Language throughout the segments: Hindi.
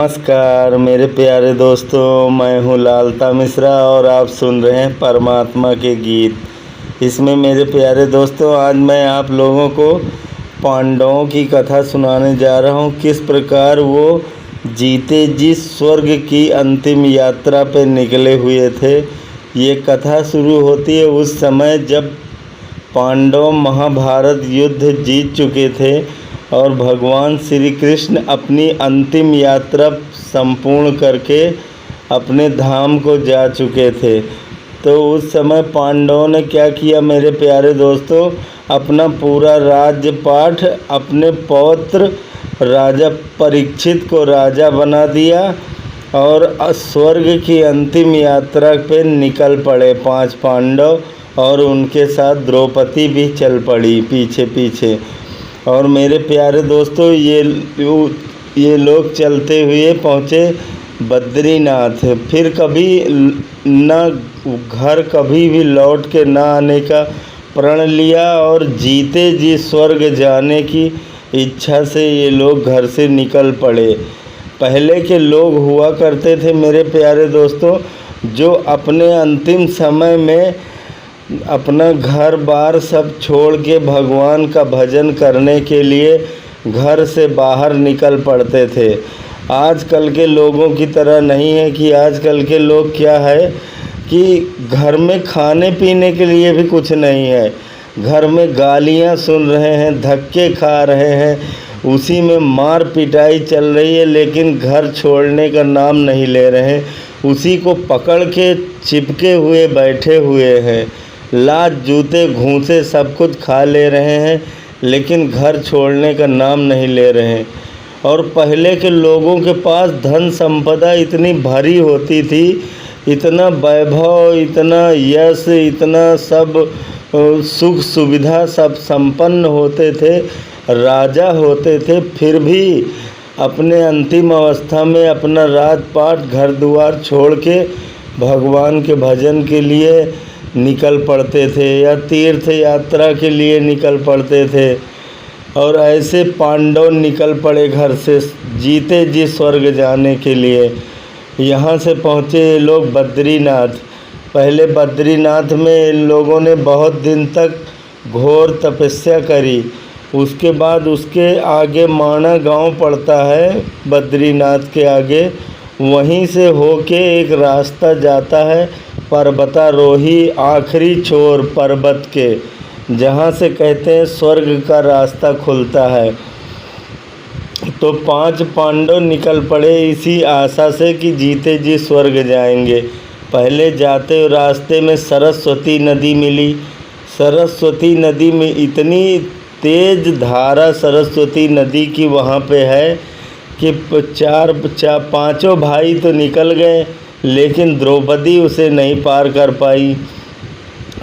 नमस्कार मेरे प्यारे दोस्तों, मैं हूँ लालता मिश्रा और आप सुन रहे हैं परमात्मा के गीत। इसमें मेरे प्यारे दोस्तों, आज मैं आप लोगों को पांडवों की कथा सुनाने जा रहा हूँ। किस प्रकार वो जीते जी स्वर्ग की अंतिम यात्रा पे निकले हुए थे। ये कथा शुरू होती है उस समय जब पांडव महाभारत युद्ध जीत चुके थे और भगवान श्री कृष्ण अपनी अंतिम यात्रा संपूर्ण करके अपने धाम को जा चुके थे। तो उस समय पांडवों ने क्या किया मेरे प्यारे दोस्तों, अपना पूरा राज्यपाठ अपने पौत्र राजा परीक्षित को राजा बना दिया और स्वर्ग की अंतिम यात्रा पे निकल पड़े 5 पांडव, और उनके साथ द्रौपदी भी चल पड़ी पीछे पीछे। और मेरे प्यारे दोस्तों, ये लोग चलते हुए पहुँचे बद्रीनाथ। फिर कभी ना घर कभी भी लौट के ना आने का प्रण लिया और जीते जी स्वर्ग जाने की इच्छा से ये लोग घर से निकल पड़े। पहले के लोग हुआ करते थे मेरे प्यारे दोस्तों, जो अपने अंतिम समय में अपना घर बार सब छोड़ के भगवान का भजन करने के लिए घर से बाहर निकल पड़ते थे। आजकल के लोगों की तरह नहीं है कि आजकल के लोग क्या है कि घर में खाने पीने के लिए भी कुछ नहीं है। घर में गालियां सुन रहे हैं, धक्के खा रहे हैं, उसी में मार पिटाई चल रही है, लेकिन घर छोड़ने का नाम नहीं ले रहे हैं। उसी को पकड़ के चिपके हुए बैठे हुए हैं। लात जूते घूंसे सब कुछ खा ले रहे हैं, लेकिन घर छोड़ने का नाम नहीं ले रहे हैं। और पहले के लोगों के पास धन संपदा इतनी भारी होती थी, इतना वैभव, इतना यश, इतना सब सुख सुविधा सब संपन्न होते थे, राजा होते थे, फिर भी अपने अंतिम अवस्था में अपना राजपाट घर द्वार छोड़ के भगवान के भजन के लिए निकल पड़ते थे या तीर्थ यात्रा के लिए निकल पड़ते थे। और ऐसे पांडव निकल पड़े घर से जीते जी स्वर्ग जाने के लिए। यहाँ से पहुँचे ये लोग बद्रीनाथ। पहले बद्रीनाथ में इन लोगों ने बहुत दिन तक घोर तपस्या करी। उसके बाद उसके आगे माणा गांव पड़ता है, बद्रीनाथ के आगे, वहीं से होके एक रास्ता जाता है पर्वतारोही आखिरी छोर पर्वत के, जहाँ से कहते हैं स्वर्ग का रास्ता खुलता है। तो 5 पांडव निकल पड़े इसी आशा से कि जीते जी स्वर्ग जाएंगे। पहले जाते रास्ते में सरस्वती नदी मिली। सरस्वती नदी में इतनी तेज धारा सरस्वती नदी की वहाँ पे है कि 5 भाई तो निकल गए, लेकिन द्रौपदी उसे नहीं पार कर पाई।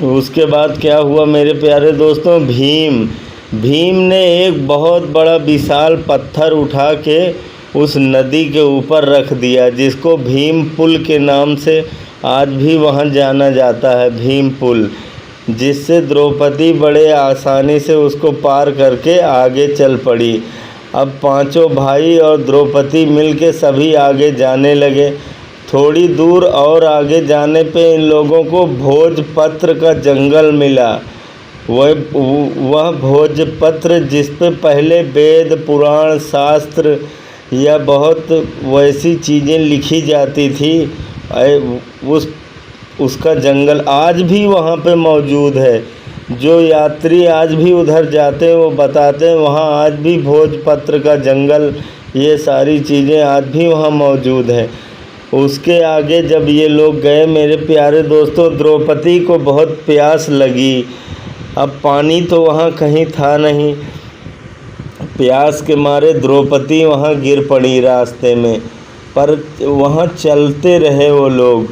उसके बाद क्या हुआ मेरे प्यारे दोस्तों, भीम ने एक बहुत बड़ा विशाल पत्थर उठा के उस नदी के ऊपर रख दिया, जिसको भीम पुल के नाम से आज भी वहाँ जाना जाता है, भीम पुल, जिससे द्रौपदी बड़े आसानी से उसको पार करके आगे चल पड़ी। अब 5 भाई और द्रौपदी मिलके सभी आगे जाने लगे। थोड़ी दूर और आगे जाने पे इन लोगों को भोजपत्र का जंगल मिला। वह भोजपत्र जिस पे पहले वेद पुराण शास्त्र या बहुत वैसी चीज़ें लिखी जाती थी, उसका जंगल आज भी वहाँ पे मौजूद है। जो यात्री आज भी उधर जाते हैं वो बताते हैं वहाँ आज भी भोजपत्र का जंगल, ये सारी चीज़ें आज भी वहाँ मौजूद हैं। उसके आगे जब ये लोग गए मेरे प्यारे दोस्तों, द्रौपदी को बहुत प्यास लगी। अब पानी तो वहाँ कहीं था नहीं, प्यास के मारे द्रौपदी वहाँ गिर पड़ी रास्ते में। पर वहाँ चलते रहे वो लोग,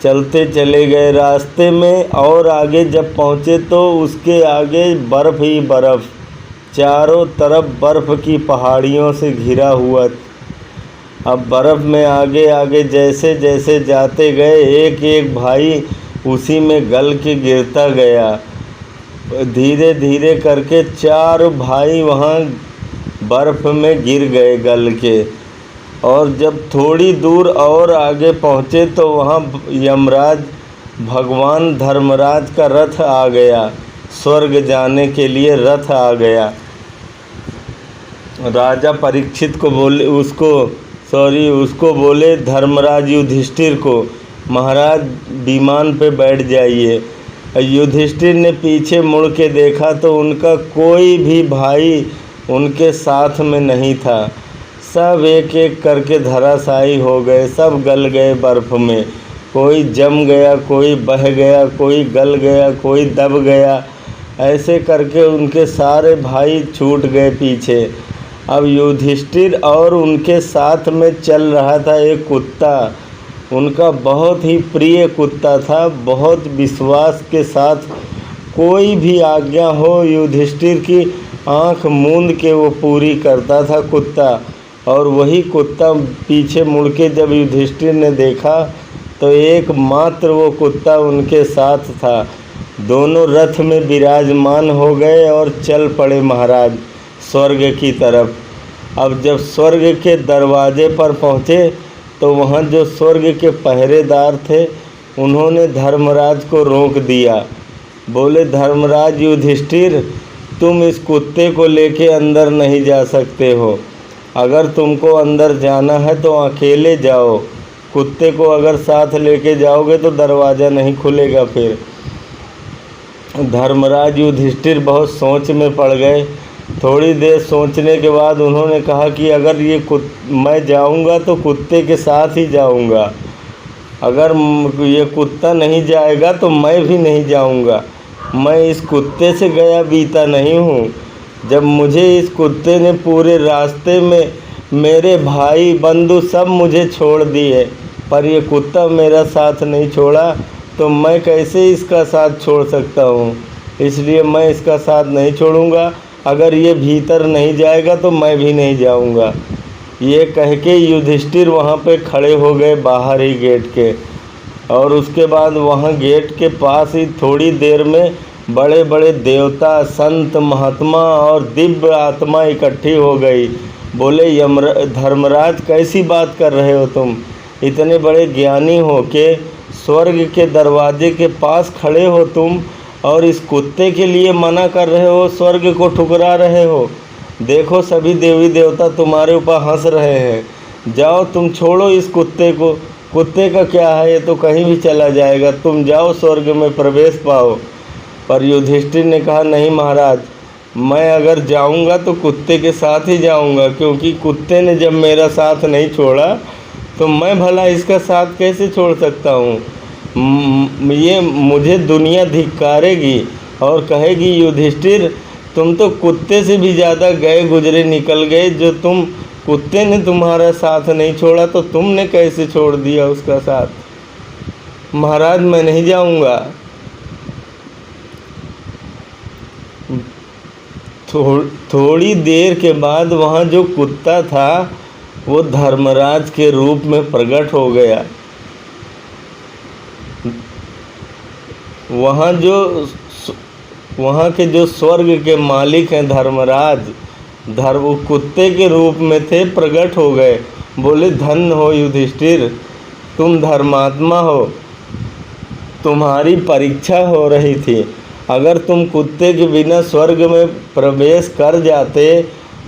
चलते चले गए रास्ते में। और आगे जब पहुँचे तो उसके आगे बर्फ़ ही बर्फ़, चारों तरफ बर्फ़ की पहाड़ियों से घिरा हुआ। अब बर्फ़ में आगे आगे जैसे जैसे जाते गए, एक एक भाई उसी में गल के गिरता गया। धीरे धीरे करके 4 भाई वहाँ बर्फ़ में गिर गए गल के। और जब थोड़ी दूर और आगे पहुँचे तो वहाँ यमराज भगवान धर्मराज का रथ आ गया। स्वर्ग जाने के लिए रथ आ गया। राजा परीक्षित को बोले उसको बोले धर्मराज युधिष्ठिर को, महाराज विमान पे बैठ जाइए। युधिष्ठिर ने पीछे मुड़ के देखा तो उनका कोई भी भाई उनके साथ में नहीं था। सब एक एक करके धराशायी हो गए, सब गल गए बर्फ़ में। कोई जम गया, कोई बह गया, कोई गल गया, कोई दब गया। ऐसे करके उनके सारे भाई छूट गए पीछे। अब युधिष्ठिर और उनके साथ में चल रहा था एक कुत्ता। उनका बहुत ही प्रिय कुत्ता था। बहुत विश्वास के साथ कोई भी आज्ञा हो युधिष्ठिर की आंख मूंद के वो पूरी करता था कुत्ता। और वही कुत्ता पीछे मुड़ के जब युधिष्ठिर ने देखा तो एकमात्र वो कुत्ता उनके साथ था। दोनों रथ में विराजमान हो गए और चल पड़े महाराज स्वर्ग की तरफ। अब जब स्वर्ग के दरवाजे पर पहुँचे तो वहाँ जो स्वर्ग के पहरेदार थे उन्होंने धर्मराज को रोक दिया। बोले धर्मराज युधिष्ठिर, तुम इस कुत्ते को लेके अंदर नहीं जा सकते हो। अगर तुमको अंदर जाना है तो अकेले जाओ। कुत्ते को अगर साथ लेके जाओगे तो दरवाज़ा नहीं खुलेगा। फिर धर्मराज युधिष्ठिर बहुत सोच में पड़ गए। थोड़ी देर सोचने के बाद उन्होंने कहा कि अगर मैं जाऊंगा तो कुत्ते के साथ ही जाऊंगा। अगर ये कुत्ता नहीं जाएगा तो मैं भी नहीं जाऊंगा। मैं इस कुत्ते से गया बीता नहीं हूँ। जब मुझे इस कुत्ते ने पूरे रास्ते में मेरे भाई बंधु सब मुझे छोड़ दिए, पर ये कुत्ता मेरा साथ नहीं छोड़ा, तो मैं कैसे इसका साथ छोड़ सकता हूँ। इसलिए मैं इसका साथ नहीं छोड़ूंगा। अगर ये भीतर नहीं जाएगा तो मैं भी नहीं जाऊंगा। ये कह के युधिष्ठिर वहाँ पे खड़े हो गए बाहर ही गेट के। और उसके बाद वहाँ गेट के पास ही थोड़ी देर में बड़े बड़े देवता, संत, महात्मा और दिव्य आत्मा इकट्ठी हो गई। बोले धर्मराज, कैसी बात कर रहे हो तुम? इतने बड़े ज्ञानी हो के स्वर्ग के दरवाजे के पास खड़े हो तुम और इस कुत्ते के लिए मना कर रहे हो, स्वर्ग को ठुकरा रहे हो। देखो सभी देवी देवता तुम्हारे ऊपर हंस रहे हैं। जाओ तुम, छोड़ो इस कुत्ते को। कुत्ते का क्या है, ये तो कहीं भी चला जाएगा। तुम जाओ स्वर्ग में प्रवेश पाओ। पर युधिष्ठिर ने कहा नहीं महाराज, मैं अगर जाऊंगा तो कुत्ते के साथ ही जाऊंगा, क्योंकि कुत्ते ने जब मेरा साथ नहीं छोड़ा तो मैं भला इसका साथ कैसे छोड़ सकता हूँ। ये मुझे दुनिया धिक्कारेगी और कहेगी युधिष्ठिर, तुम तो कुत्ते से भी ज़्यादा गए गुजरे निकल गए। जो कुत्ते ने तुम्हारा साथ नहीं छोड़ा तो तुमने कैसे छोड़ दिया उसका साथ। महाराज मैं नहीं जाऊंगा। थोड़ी देर के बाद वहाँ जो कुत्ता था वो धर्मराज के रूप में प्रकट हो गया। वहाँ के जो स्वर्ग के मालिक हैं धर्मराज, वो कुत्ते के रूप में थे, प्रकट हो गए। बोले धन्य हो युधिष्ठिर, तुम धर्मात्मा हो। तुम्हारी परीक्षा हो रही थी। अगर तुम कुत्ते के बिना स्वर्ग में प्रवेश कर जाते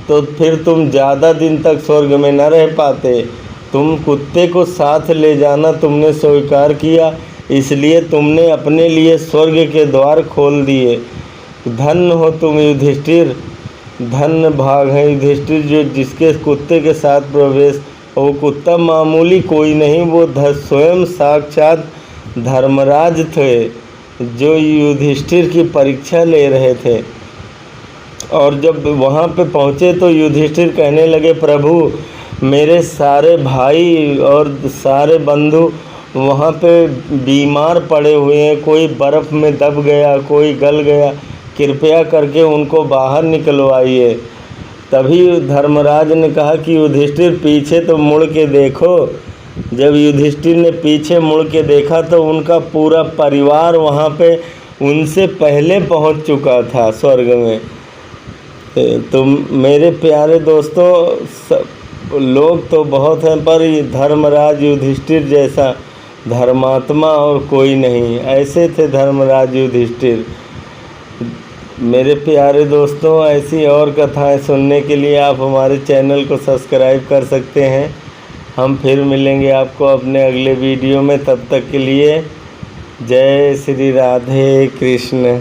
तो फिर तुम ज़्यादा दिन तक स्वर्ग में न रह पाते। तुम कुत्ते को साथ ले जाना तुमने स्वीकार किया, इसलिए तुमने अपने लिए स्वर्ग के द्वार खोल दिए। धन्य हो तुम युधिष्ठिर, धन्य भाग है युधिष्ठिर जो जिसके कुत्ते के साथ प्रवेश। वो कुत्ता मामूली कोई नहीं, वो स्वयं साक्षात धर्मराज थे जो युधिष्ठिर की परीक्षा ले रहे थे। और जब वहाँ पे पहुँचे तो युधिष्ठिर कहने लगे प्रभु, मेरे सारे भाई और सारे बंधु वहाँ पे बीमार पड़े हुए हैं। कोई बर्फ़ में दब गया, कोई गल गया, कृपया करके उनको बाहर निकलवाइए। तभी धर्मराज ने कहा कि युधिष्ठिर पीछे तो मुड़ के देखो। जब युधिष्ठिर ने पीछे मुड़ के देखा तो उनका पूरा परिवार वहाँ पे उनसे पहले पहुँच चुका था स्वर्ग में। तो मेरे प्यारे दोस्तों, लोग तो बहुत हैं, पर ये धर्मराज युधिष्ठिर जैसा धर्मात्मा और कोई नहीं। ऐसे थे धर्मराज युधिष्ठिर। मेरे प्यारे दोस्तों, ऐसी और कथाएं सुनने के लिए आप हमारे चैनल को सब्सक्राइब कर सकते हैं। हम फिर मिलेंगे आपको अपने अगले वीडियो में। तब तक के लिए जय श्री राधे कृष्ण।